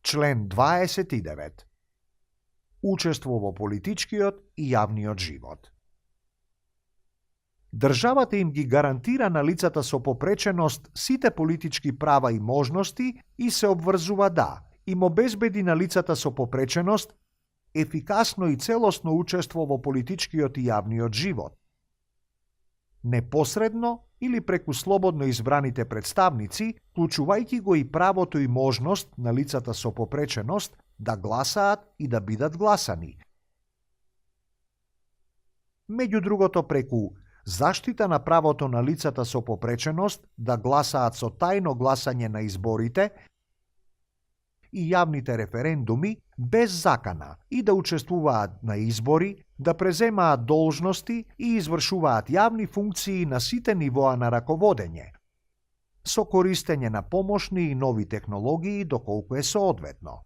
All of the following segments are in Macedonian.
Член 29. Учество во политичкиот и јавниот живот. Државата им ги гарантира на лицата со попреченост сите политички права и можности и се обврзува да им обезбеди на лицата со попреченост ефикасно и целосно учество во политичкиот и јавниот живот, непосредно или преку слободно избраните представници, вклучувајќи го и правото и можност на лицата со попреченост да гласаат и да бидат гласани. Меѓу другото преку заштита на правото на лицата со попреченост да гласаат со тајно гласање на изборите и јавните референдуми без закана и да учествуваат на избори, да преземаат должности и извршуваат јавни функции на сите нивоа на раководење, со користење на помошни и нови технологии доколку е соодветно.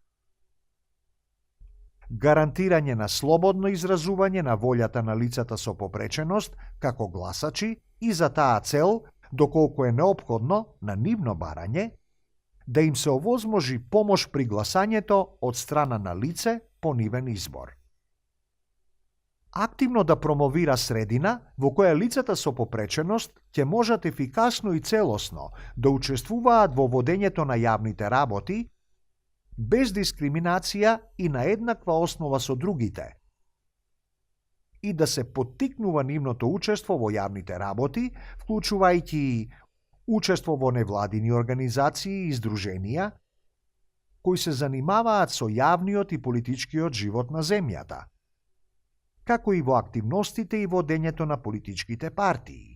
Гарантирање на слободно изразување на волјата на лицата со попреченост како гласачи и за таа цел, доколку е неопходно на нивно барање, да им се овозможи помош при гласањето од страна на лице по нивен избор. Активно да промовира средина во која лицата со попреченост ќе можат ефикасно и целосно да учествуваат во водењето на јавните работи, без дискриминација и на еднаква основа со другите, и да се поттикнува нивното учество во јавните работи, вклучувајќи учество во невладини организации и здруженија, кои се занимаваат со јавниот и политичкиот живот на земјата, како и во активностите и водењето на политичките партии.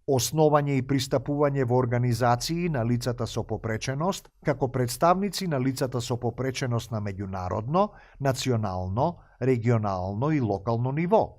Основање и пристапување во организации на лицата со попреченост како представници на лицата со попреченост на меѓународно, национално, регионално и локално ниво,